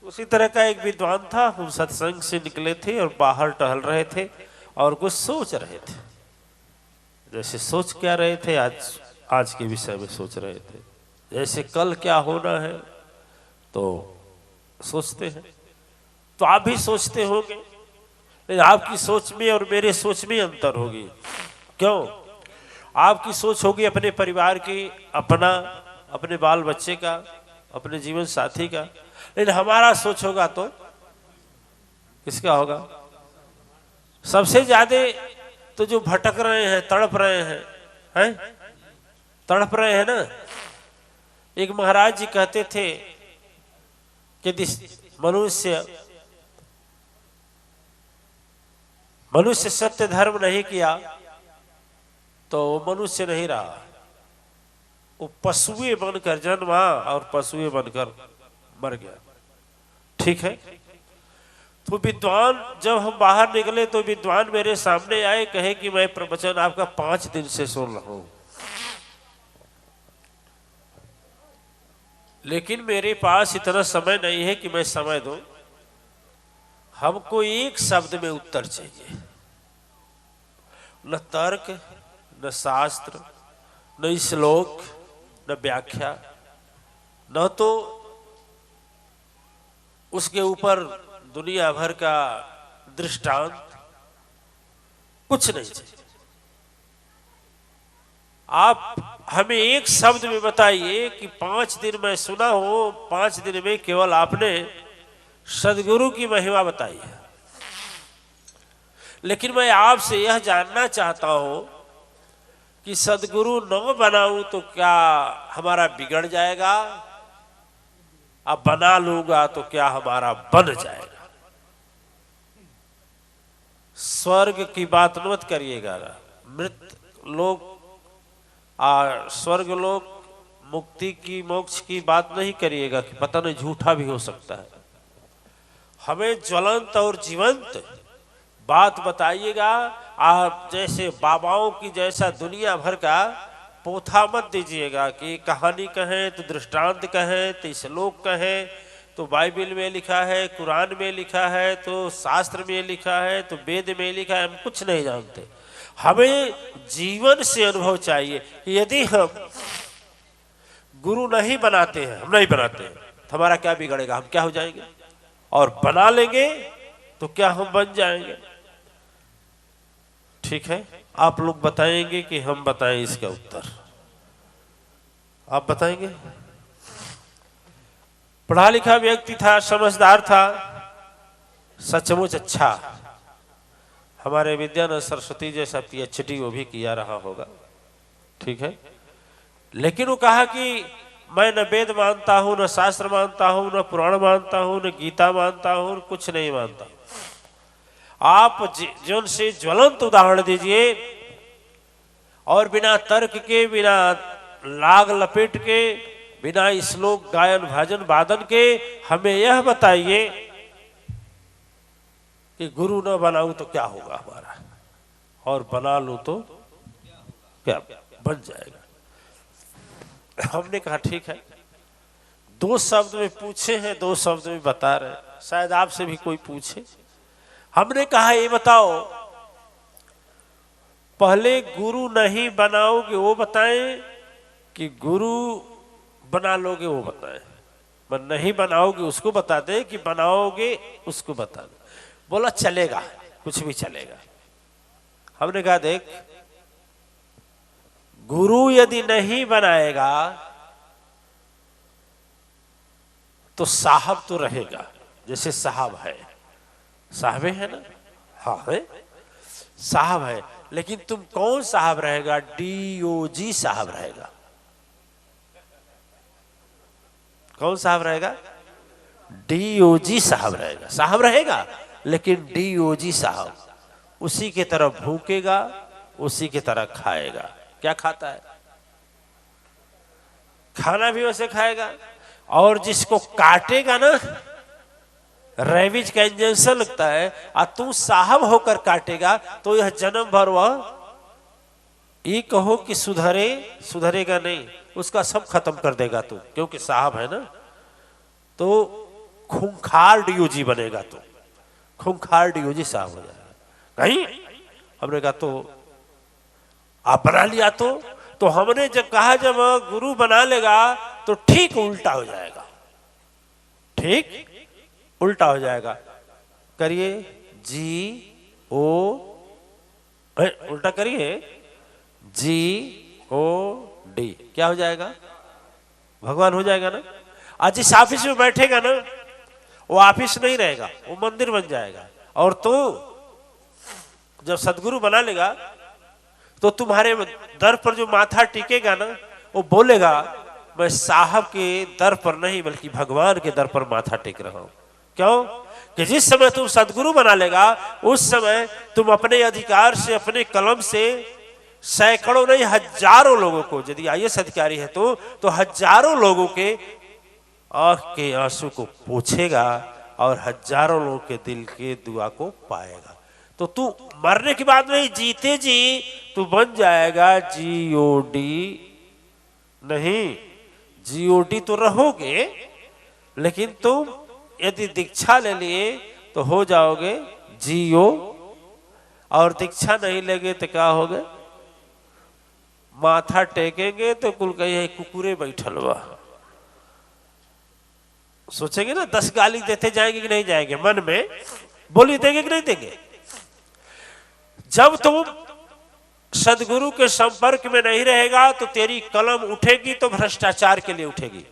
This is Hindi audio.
उसी तरह का एक विद्वान था, हम सत्संग से निकले थे और बाहर टहल रहे थे और कुछ सोच रहे थे। जैसे सोच क्या रहे थे, आज के विषय में सोच रहे थे। जैसे कल क्या होना है तो सोचते हैं, तो आप भी सोचते होंगे, लेकिन आपकी सोच में और मेरे सोच में अंतर होगी। क्यों? आपकी सोच होगी अपने परिवार की, अपने बाल बच्चे का, अपने जीवन साथी का, लेकिन हमारा सोच होगा तो किसका होगा? सबसे ज्यादा तो जो भटक रहे हैं, तड़प रहे हैं, तड़प रहे हैं ना। एक महाराज जी कहते थे कि मनुष्य सत्य धर्म नहीं किया तो वो मनुष्य नहीं रहा, वो पशुए बनकर जन्मा और पशुए बनकर मर गया। ठीक है? तो विद्वान, जब हम बाहर निकले तो विद्वान मेरे सामने आए, कहे कि मैं प्रवचन आपका 5 दिन से सुन रहा हूं, लेकिन मेरे पास इतना समय नहीं है कि मैं समय दूं। हमको एक शब्द में उत्तर चाहिए, न तर्क, न शास्त्र, न श्लोक, न व्याख्या, न तो उसके ऊपर दुनिया भर का दृष्टांत, कुछ नहीं चाहिए। आप हमें एक शब्द में बताइए कि 5 दिन मैं सुना हूं, 5 दिन में केवल आपने सदगुरु की महिमा बताई है, लेकिन मैं आपसे यह जानना चाहता हूं कि सदगुरु न बनाऊं तो क्या हमारा बिगड़ जाएगा? अब बना लूंगा तो क्या हमारा बन जाएगा? स्वर्ग की बात मत करिएगा, मृत लोग स्वर्ग लोग, मुक्ति की, मोक्ष की बात नहीं करिएगा कि पता नहीं झूठा भी हो सकता है। हमें ज्वलंत और जीवंत बात बताइएगा। आप जैसे बाबाओं की जैसा दुनिया भर का पोथा मत दीजिएगा कि कहानी कहें तो दृष्टांत कहें तो श्लोक कहें तो बाइबल में लिखा है, कुरान में लिखा है, तो शास्त्र में लिखा है, तो वेद में लिखा है। हम कुछ नहीं जानते, हमें जीवन से अनुभव चाहिए। यदि हम गुरु नहीं बनाते हैं, हम नहीं बनाते हैं, तो हमारा क्या बिगड़ेगा? हम क्या हो जाएंगे? और बना लेंगे तो क्या हम बन जाएंगे? ठीक है, आप लोग बताएंगे कि हम बताएं इसका उत्तर? आप बताएंगे? पढ़ा लिखा व्यक्ति था, समझदार था, सचमुच अच्छा। हमारे विद्यानंद सरस्वती जैसा PhD वो भी किया रहा होगा, ठीक है, लेकिन वो कहा कि मैं न वेद मानता हूं, न शास्त्र मानता हूं, न पुराण मानता हूं, न गीता मानता हूं, कुछ नहीं मानता। आप जो से ज्वलंत उदाहरण दीजिए और बिना तर्क के, बिना लाग लपेट के, बिना श्लोक गायन भजन वादन के हमें यह बताइए कि गुरु न बनाऊं तो क्या होगा हमारा, और बना लूं तो क्या बन जाएगा। हमने कहा ठीक है, 2 शब्द में पूछे हैं, 2 शब्द में बता रहे हैं, शायद आपसे भी कोई पूछे। हमने कहा ये बताओ, पहले गुरु नहीं बनाओगे वो बताएं कि गुरु बना लोगे वो बताएं? नहीं बनाओगे उसको बता दे कि बनाओगे उसको बता दे। बोला चलेगा, कुछ भी चलेगा। हमने कहा देख, गुरु यदि नहीं बनाएगा तो साहब तो रहेगा, जैसे साहब है, साहबे है ना, हाँ है, साहब है, लेकिन तुम कौन साहब रहेगा? DOG साहब रहेगा। कौन साहब रहेगा? DOG साहब रहेगा। साहब रहेगा लेकिन DOG साहब, उसी की तरह भूकेगा, उसी की तरह खाएगा। क्या खाता है? खाना भी वैसे खाएगा, और जिसको काटेगा ना, रेबीज का इंजेक्शन लगता है, और तू साहब होकर काटेगा तो यह जन्म भर वह ये कहो कि सुधरेगा नहीं, उसका सब खत्म कर देगा तू, क्योंकि साहब है ना। तो खूंखार डीओजी बनेगा, तो खूंखार डीओजी साहब हो जाएगा। नहीं, हमने कहा तो आप बना लिया तो हमने जब कहा जब गुरु बना लेगा तो ठीक उल्टा हो जाएगा, ठीक उल्टा हो जाएगा। करिए GOD, उल्टा करिए GOD, क्या हो जाएगा? भगवान हो जाएगा ना। आज जिस ऑफिस में बैठेगा ना, वो ऑफिस नहीं रहेगा, वो मंदिर बन जाएगा। और तू जब सदगुरु बना लेगा तो तुम्हारे दर पर जो माथा टिकेगा ना, वो बोलेगा मैं साहब के दर पर नहीं बल्कि भगवान के दर पर माथा टेक रहा हूं। क्यों? कि जिस समय तुम सदगुरु बना लेगा उस समय तुम अपने अधिकार से, अपने कलम से सैकड़ों नहीं हजारों लोगों को, यदि IAS अधिकारी है तो हजारों लोगों के आंख के आंसू को पोंछेगा और हजारों लोगों के दिल के दुआ को पाएगा। तो तू मरने के बाद नहीं, जीते जी तू बन जाएगा GOD। नहीं, GOD तो रहोगे, लेकिन तुम यदि दीक्षा ले लिए तो हो जाओगे GO, और दीक्षा नहीं लेगे तो क्या होगे? माथा टेकेंगे तो कुल कहीं कुकुरे बैठल बा। सोचेंगे ना 10 गाली देते जाएंगे कि नहीं जाएंगे, मन में बोली देंगे कि नहीं देंगे। जब तुम सदगुरु के संपर्क में नहीं रहेगा तो तेरी कलम उठेगी तो भ्रष्टाचार के लिए उठेगी।